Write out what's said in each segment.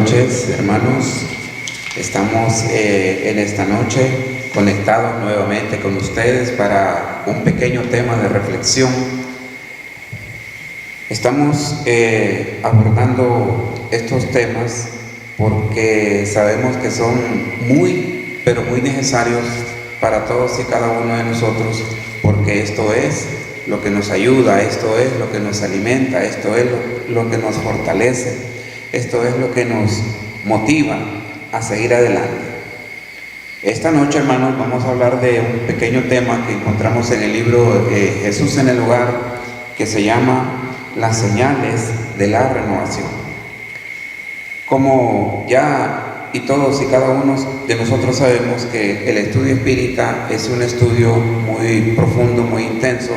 noches, hermanos. Estamos en esta noche conectados nuevamente con ustedes para un pequeño tema de reflexión. Estamos abordando estos temas porque sabemos que son muy, pero muy necesarios para todos y cada uno de nosotros, porque esto es lo que nos ayuda, esto es lo que nos alimenta, esto es lo que nos fortalece, esto es lo que nos motiva a seguir adelante. Esta noche, hermanos, vamos a hablar de un pequeño tema que encontramos en el libro Jesús en el Hogar, que se llama Las señales de la renovación. Como ya y todos y cada uno de nosotros sabemos que el estudio espírita es un estudio muy profundo, muy intenso,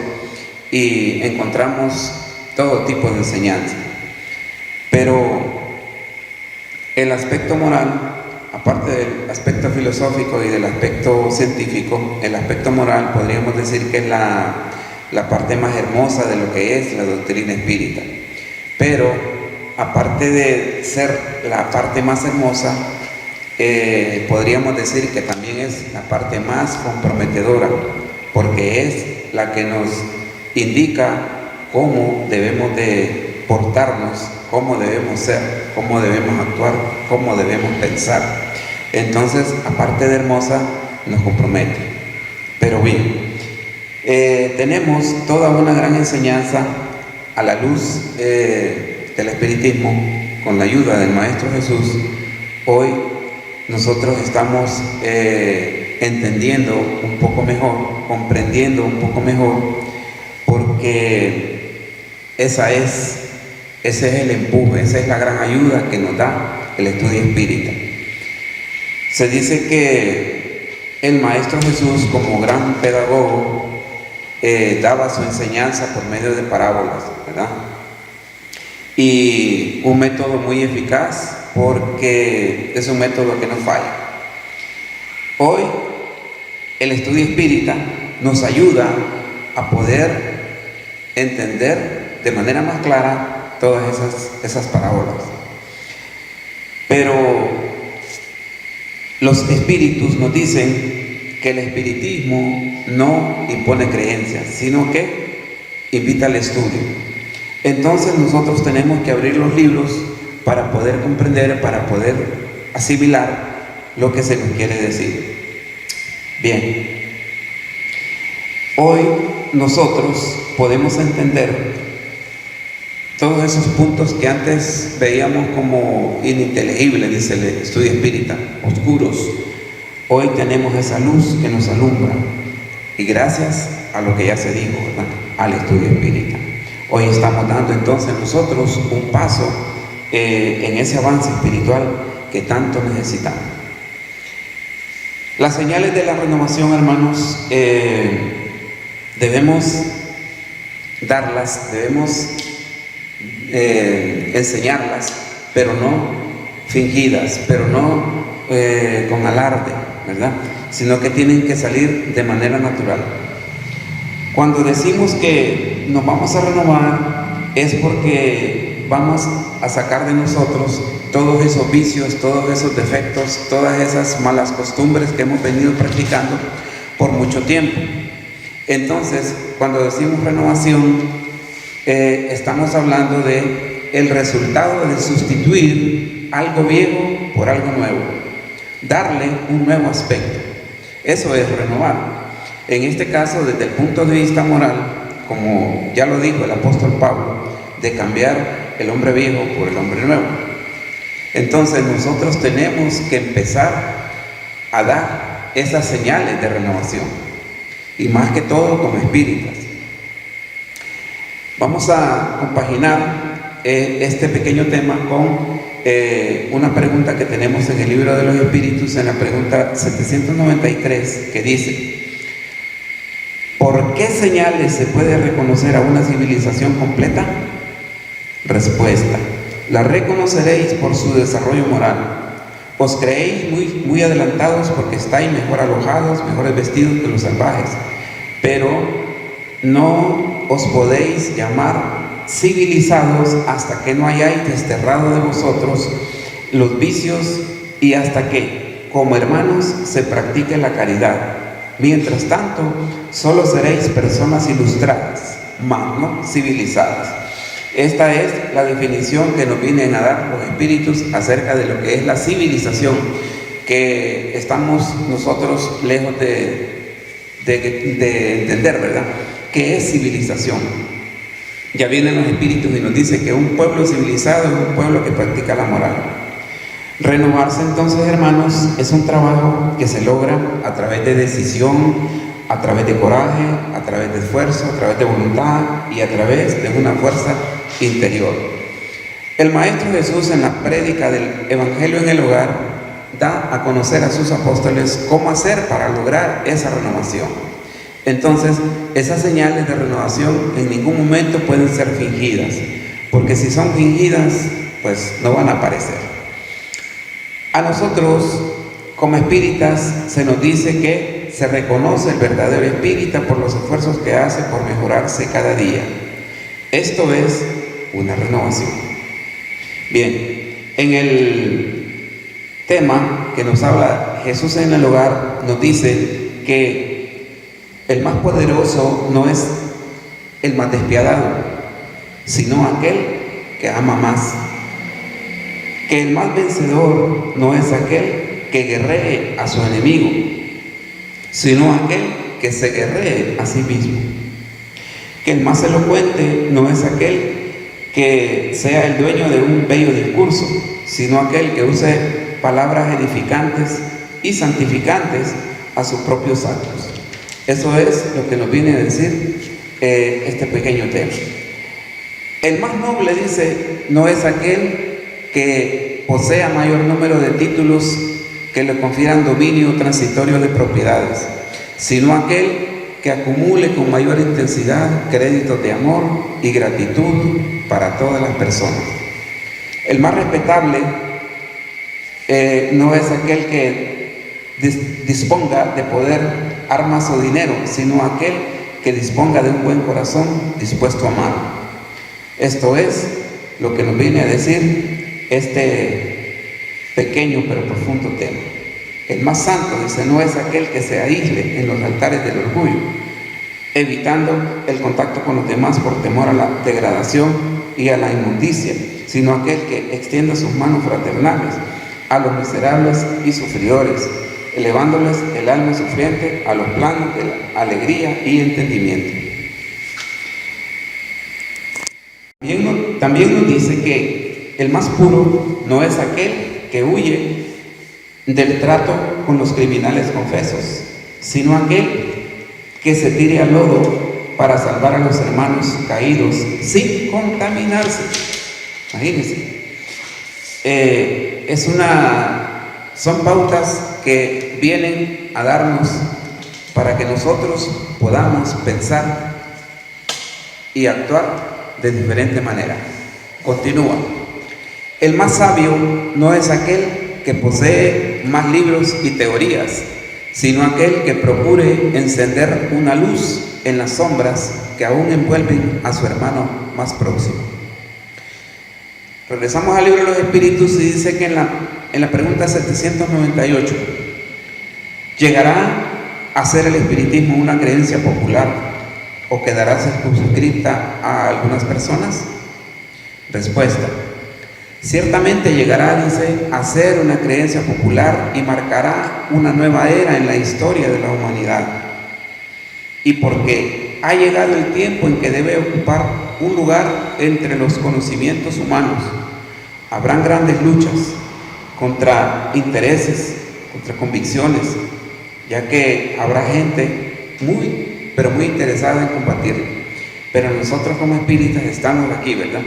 y encontramos todo tipo de enseñanza. Pero el aspecto moral, aparte del aspecto filosófico y del aspecto científico, el aspecto moral podríamos decir que es la parte más hermosa de lo que es la doctrina espírita. Pero aparte de ser la parte más hermosa, podríamos decir que también es la parte más comprometedora, porque es la que nos indica cómo debemos de portarnos, cómo debemos ser, cómo debemos actuar, cómo debemos pensar. Entonces, aparte de hermosa, nos compromete. Pero bien, tenemos toda una gran enseñanza a la luz del espiritismo, con la ayuda del Maestro Jesús. Hoy nosotros estamos entendiendo un poco mejor, comprendiendo un poco mejor, porque ese es el empuje, esa es la gran ayuda que nos da el estudio espírita. Se dice que el Maestro Jesús, como gran pedagogo, daba su enseñanza por medio de parábolas, ¿verdad? Y un método muy eficaz, porque es un método que no falla. Hoy el estudio espírita nos ayuda a poder entender de manera más clara todas esas parábolas. Pero los espíritus nos dicen que el espiritismo no impone creencias, sino que invita al estudio. Entonces nosotros tenemos que abrir los libros para poder comprender, para poder asimilar lo que se nos quiere decir. Bien, hoy nosotros podemos entender todos esos puntos que antes veíamos como ininteligibles, dice el estudio espírita, oscuros. Hoy tenemos esa luz que nos alumbra, y gracias a lo que ya se dijo, ¿verdad?, al estudio espírita. Hoy estamos dando entonces nosotros un paso en ese avance espiritual que tanto necesitamos. Las señales de la renovación, hermanos, debemos darlas, debemos enseñarlas, pero no fingidas, pero no con alarde, ¿verdad?, sino que tienen que salir de manera natural. Cuando decimos que nos vamos a renovar, es porque vamos a sacar de nosotros todos esos vicios, todos esos defectos, todas esas malas costumbres que hemos venido practicando por mucho tiempo. Entonces, cuando decimos renovación, estamos hablando de el resultado de sustituir algo viejo por algo nuevo, darle un nuevo aspecto. Eso es renovar. En este caso, desde el punto de vista moral, como ya lo dijo el apóstol Pablo, de cambiar el hombre viejo por el hombre nuevo. Entonces nosotros tenemos que empezar a dar esas señales de renovación, y más que todo como espíritas. Vamos a compaginar este pequeño tema con una pregunta que tenemos en el libro de los espíritus, en la pregunta 793, que dice: ¿por qué señales se puede reconocer a una civilización completa? Respuesta: la reconoceréis por su desarrollo moral. Os creéis muy adelantados porque estáis mejor alojados, mejores vestidos que los salvajes, pero no os podéis llamar civilizados hasta que no hayáis desterrado de vosotros los vicios y hasta que, como hermanos, se practique la caridad. Mientras tanto, solo seréis personas ilustradas, mas no civilizadas. Esta es la definición que nos vienen a dar los espíritus acerca de lo que es la civilización, que estamos nosotros lejos de entender, ¿verdad? ¿Qué es civilización? Ya vienen los espíritus y nos dice que un pueblo civilizado es un pueblo que practica la moral. Renovarse entonces, hermanos, es un trabajo que se logra a través de decisión, a través de coraje, a través de esfuerzo, a través de voluntad y a través de una fuerza interior. El Maestro Jesús, en la prédica del Evangelio en el hogar, da a conocer a sus apóstoles cómo hacer para lograr esa renovación. Entonces, esas señales de renovación en ningún momento pueden ser fingidas, porque si son fingidas, pues no van a aparecer. A nosotros, como espíritas, se nos dice que se reconoce el verdadero espírita por los esfuerzos que hace por mejorarse cada día. Esto es una renovación. Bien, en el tema que nos habla Jesús en el hogar, nos dice que el más poderoso no es el más despiadado, sino aquel que ama más. Que el más vencedor no es aquel que guerree a su enemigo, sino aquel que se guerree a sí mismo. Que el más elocuente no es aquel que sea el dueño de un bello discurso, sino aquel que use palabras edificantes y santificantes a sus propios actos. Eso es lo que nos viene a decir este pequeño tema. El más noble, dice, no es aquel que posea mayor número de títulos que le confieran dominio transitorio de propiedades, sino aquel que acumule con mayor intensidad créditos de amor y gratitud para todas las personas. El más respetable no es aquel que disponga de poder, armas o dinero, sino aquel que disponga de un buen corazón dispuesto a amar. Esto es lo que nos viene a decir este pequeño pero profundo tema. El más santo, dice, no es aquel que se aísle en los altares del orgullo, evitando el contacto con los demás por temor a la degradación y a la inmundicia, sino aquel que extienda sus manos fraternales a los miserables y sufridores, elevándoles el alma sufriente a los planos de la alegría y entendimiento. También nos dice que el más puro no es aquel que huye del trato con los criminales confesos, sino aquel que se tire al lodo para salvar a los hermanos caídos sin contaminarse. Imagínense. Son pautas que vienen a darnos para que nosotros podamos pensar y actuar de diferente manera. Continúa. El más sabio no es aquel que posee más libros y teorías, sino aquel que procure encender una luz en las sombras que aún envuelven a su hermano más próximo. Regresamos al libro de los Espíritus y dice que en la pregunta 798, ¿llegará a ser el espiritismo una creencia popular o quedará circunscrita a algunas personas? Respuesta: ciertamente llegará, dice, a ser una creencia popular y marcará una nueva era en la historia de la humanidad. Y porque ha llegado el tiempo en que debe ocupar un lugar entre los conocimientos humanos, habrán grandes luchas contra intereses, contra convicciones, ya que habrá gente muy, pero muy interesada en combatir. Pero nosotros como espíritas estamos aquí, ¿verdad?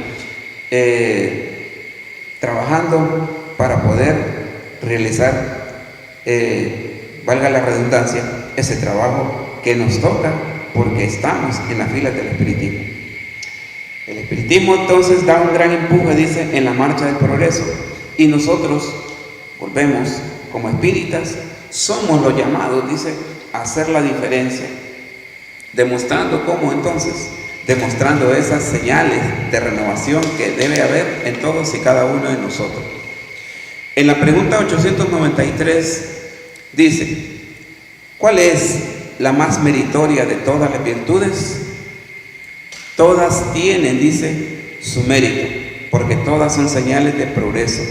Trabajando para poder realizar, valga la redundancia, ese trabajo que nos toca porque estamos en las filas del espiritismo. El espiritismo entonces da un gran empuje, dice, en la marcha del progreso, y nosotros volvemos como espíritas, somos los llamados, dice, a hacer la diferencia, demostrando cómo entonces, demostrando esas señales de renovación que debe haber en todos y cada uno de nosotros. En la pregunta 893 dice, ¿cuál es la más meritoria de todas las virtudes? Todas tienen, dice, su mérito, porque todas son señales de progreso.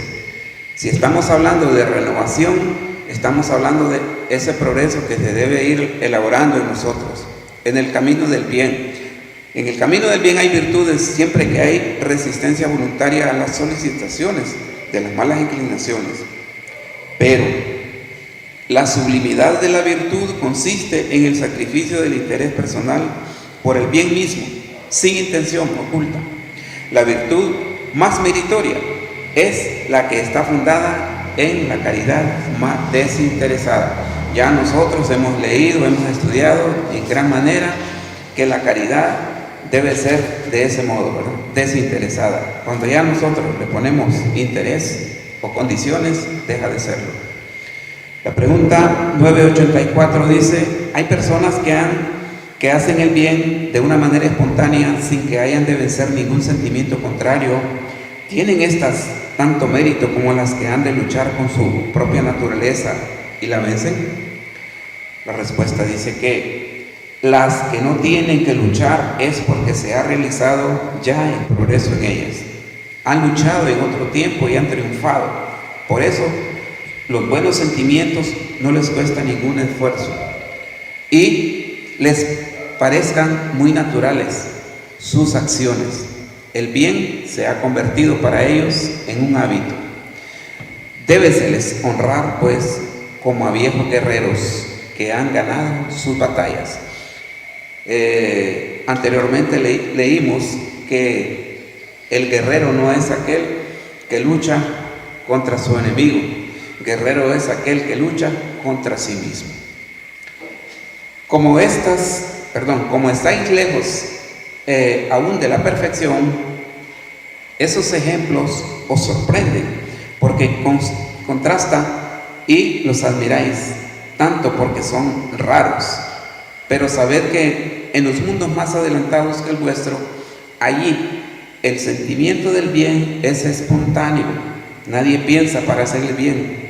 Si estamos hablando de renovación, estamos hablando de ese progreso que se debe ir elaborando en nosotros, en el camino del bien. En el camino del bien hay virtudes siempre que hay resistencia voluntaria a las solicitaciones de las malas inclinaciones. Pero la sublimidad de la virtud consiste en el sacrificio del interés personal por el bien mismo, sin intención oculta. La virtud más meritoria es la que está fundada en la caridad más desinteresada. Ya nosotros hemos leído, hemos estudiado en gran manera que la caridad debe ser de ese modo, ¿verdad? Desinteresada. Cuando ya nosotros le ponemos interés o condiciones, deja de serlo. La pregunta 984 dice, hay personas que hacen el bien de una manera espontánea sin que hayan de vencer ningún sentimiento contrario. ¿Tienen estas tanto mérito como las que han de luchar con su propia naturaleza y la vencen? La respuesta dice que las que no tienen que luchar es porque se ha realizado ya el progreso en ellas. Han luchado en otro tiempo y han triunfado. Por eso, los buenos sentimientos no les cuesta ningún esfuerzo y les parezcan muy naturales sus acciones. El bien se ha convertido para ellos en un hábito. Débeseles honrar, pues, como a viejos guerreros que han ganado sus batallas. Anteriormente leímos que el guerrero no es aquel que lucha contra su enemigo. Guerrero es aquel que lucha contra sí mismo. Como estáis lejos aún de la perfección, esos ejemplos os sorprenden, porque contrasta y los admiráis, tanto porque son raros. Pero sabed que en los mundos más adelantados que el vuestro, allí el sentimiento del bien es espontáneo. Nadie piensa para hacer el bien.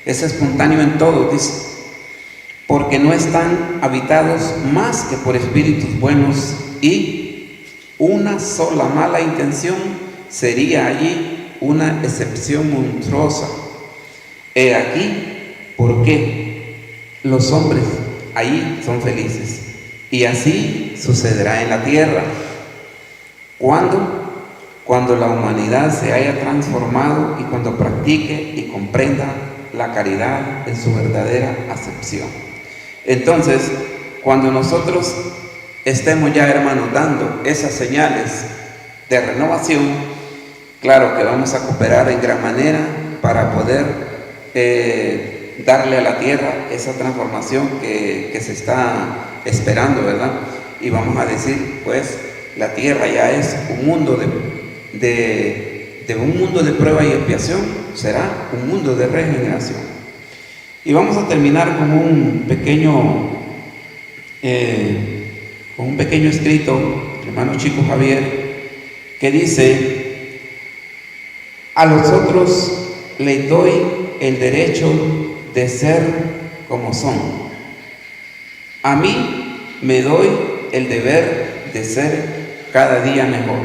Es espontáneo en todo, dice, porque no están habitados más que por espíritus buenos y una sola mala intención sería allí una excepción monstruosa. He aquí por qué los hombres ahí son felices, y así sucederá en la tierra. Cuando la humanidad se haya transformado y cuando practique y comprenda la caridad en su verdadera acepción. Entonces, cuando nosotros estemos ya, hermanos, dando esas señales de renovación, claro que vamos a cooperar en gran manera para poder darle a la tierra esa transformación que se está esperando, ¿verdad? Y vamos a decir, pues, la tierra ya es un mundo de un mundo de prueba y expiación, será un mundo de regeneración. Y vamos a terminar con un pequeño escrito, hermano Chico Javier, que dice: a los otros les doy el derecho de ser como son. A mí me doy el deber de ser cada día mejor.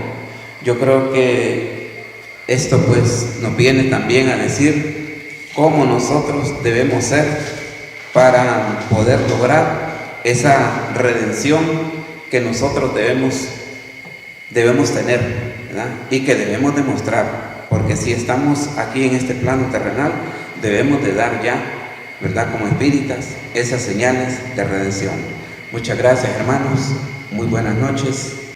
Yo creo que esto pues nos viene también a decir cómo nosotros debemos ser para poder lograr esa redención que nosotros debemos tener, ¿verdad? Y que debemos demostrar, porque si estamos aquí en este plano terrenal, debemos de dar ya, ¿verdad?, como espíritas, esas señales de redención. Muchas gracias, hermanos. Muy buenas noches.